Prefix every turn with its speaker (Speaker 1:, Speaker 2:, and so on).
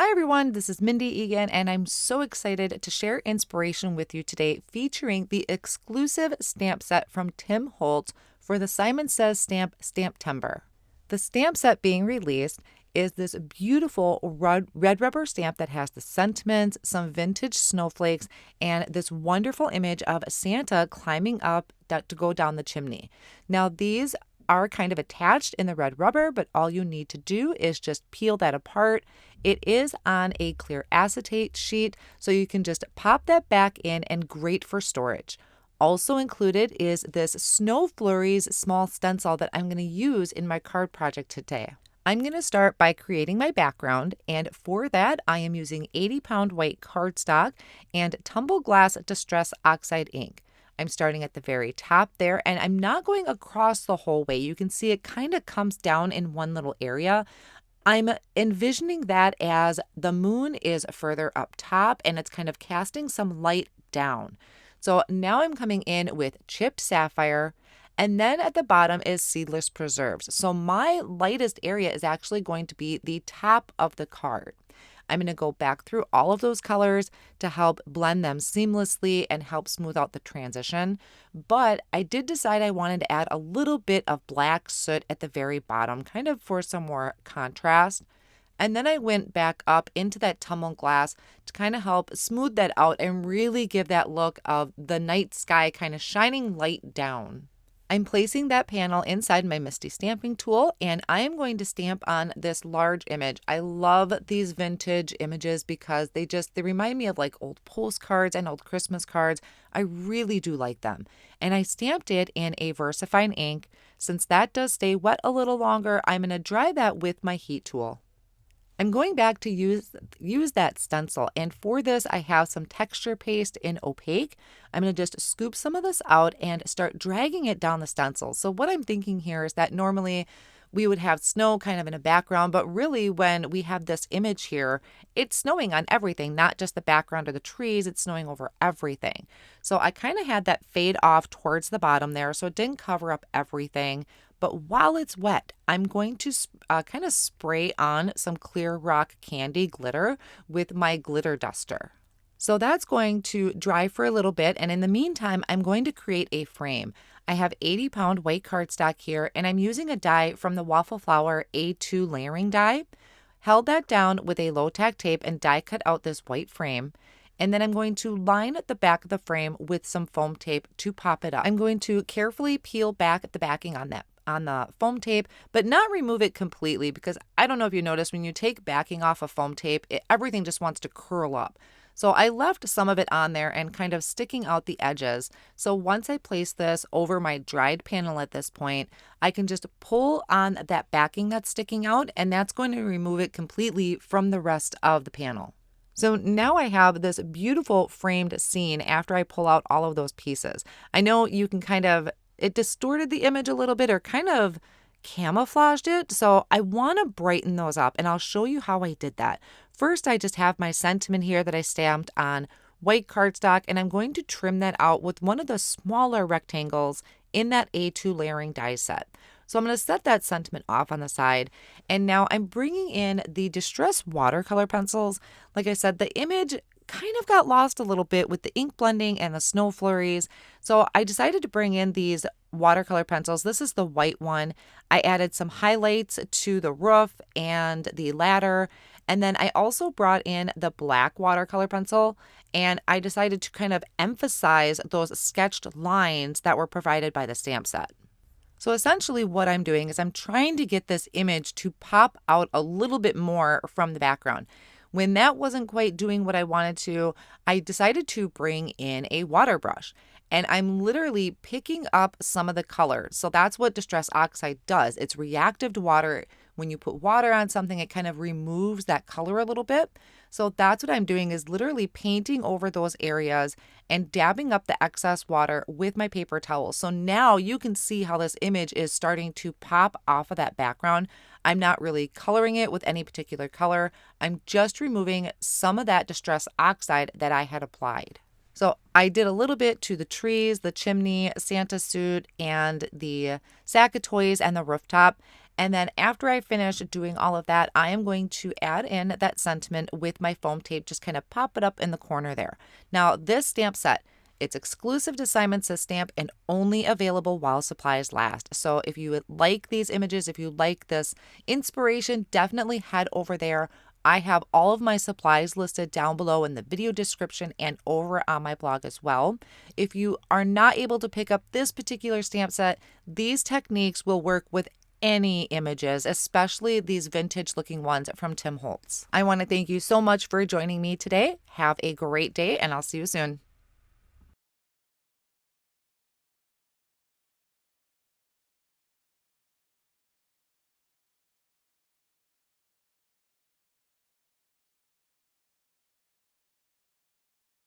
Speaker 1: Hi everyone, this is Mindy Eggen, and I'm so excited to share inspiration with you today featuring the exclusive stamp set from Tim Holtz for the Simon Says stamp STAMPtember. The stamp set being released is this beautiful red rubber stamp that has the sentiments, some vintage snowflakes, and this wonderful image of Santa climbing up to go down the chimney. Now these are kind of attached in the red rubber, but all you need to do is just peel that apart. It is on a clear acetate sheet, so you can just pop that back in and great for storage. Also included is this Snow Flurries small stencil that I'm going to use in my card project today. I'm going to start by creating my background, and for that I am using 80-pound white cardstock and Tumbled Glass Distress Oxide ink. I'm starting at the very top there, and I'm not going across the whole way. You can see it kind of comes down in one little area. I'm envisioning that as the moon is further up top and it's kind of casting some light down. So now I'm coming in with chipped sapphire, and then at the bottom is seedless preserves. So my lightest area is actually going to be the top of the card. I'm going to go back through all of those colors to help blend them seamlessly and help smooth out the transition. But I did decide I wanted to add a little bit of black soot at the very bottom, kind of for some more contrast. And then I went back up into that tumbled glass to kind of help smooth that out and really give that look of the night sky kind of shining light down. I'm placing that panel inside my Misty stamping tool, and I am going to stamp on this large image. I love these vintage images because they remind me of like old postcards and old Christmas cards. I really do like them. And I stamped it in a VersaFine ink. Since that does stay wet a little longer, I'm going to dry that with my heat tool. I'm going back to use that stencil, and for this I have some texture paste in Opaque. I'm going to just scoop some of this out and start dragging it down the stencil. So what I'm thinking here is that normally we would have snow kind of in a background, but really when we have this image here, it's snowing on everything, not just the background or the trees, it's snowing over everything. So I kind of had that fade off towards the bottom there, so it didn't cover up everything. But while it's wet, I'm going to kind of spray on some clear rock candy glitter with my glitter duster. So that's going to dry for a little bit, and in the meantime, I'm going to create a frame. I have 80-pound white cardstock here, and I'm using a die from the Waffle Flower A2 layering die. Held that down with a low-tack tape and die cut out this white frame. And then I'm going to line the back of the frame with some foam tape to pop it up. I'm going to carefully peel back the backing on the foam tape, but not remove it completely, because I don't know if you noticed when you take backing off of foam tape, everything just wants to curl up. So I left some of it on there and kind of sticking out the edges. So once I place this over my dried panel at this point, I can just pull on that backing that's sticking out, and that's going to remove it completely from the rest of the panel. So now I have this beautiful framed scene after I pull out all of those pieces. I know you can it distorted the image a little bit or kind of camouflaged it. So I want to brighten those up, and I'll show you how I did that. First, I just have my sentiment here that I stamped on white cardstock, and I'm going to trim that out with one of the smaller rectangles in that A2 layering die set. So I'm going to set that sentiment off on the side, and now I'm bringing in the Distress watercolor pencils. Like I said, the image kind of got lost a little bit with the ink blending and the snow flurries. So I decided to bring in these watercolor pencils. This is the white one. I added some highlights to the roof and the ladder. And then I also brought in the black watercolor pencil, and I decided to kind of emphasize those sketched lines that were provided by the stamp set. So essentially what I'm doing is I'm trying to get this image to pop out a little bit more from the background. When that wasn't quite doing what I wanted to, I decided to bring in a water brush, and I'm literally picking up some of the color. So that's what Distress Oxide does. It's reactive to water. When you put water on something, it kind of removes that color a little bit. So that's what I'm doing, is literally painting over those areas and dabbing up the excess water with my paper towel. So now you can see how this image is starting to pop off of that background. I'm not really coloring it with any particular color. I'm just removing some of that Distress Oxide that I had applied. So I did a little bit to the trees, the chimney, Santa suit, and the sack of toys and the rooftop. And then after I finish doing all of that, I am going to add in that sentiment with my foam tape, just kind of pop it up in the corner there. Now this stamp set, it's exclusive to Simon Says Stamp and only available while supplies last. So if you would like these images, if you like this inspiration, definitely head over there. I have all of my supplies listed down below in the video description and over on my blog as well. If you are not able to pick up this particular stamp set, these techniques will work with any images, especially these vintage looking ones from Tim Holtz. I want to thank you so much for joining me today. Have a great day and I'll see you soon.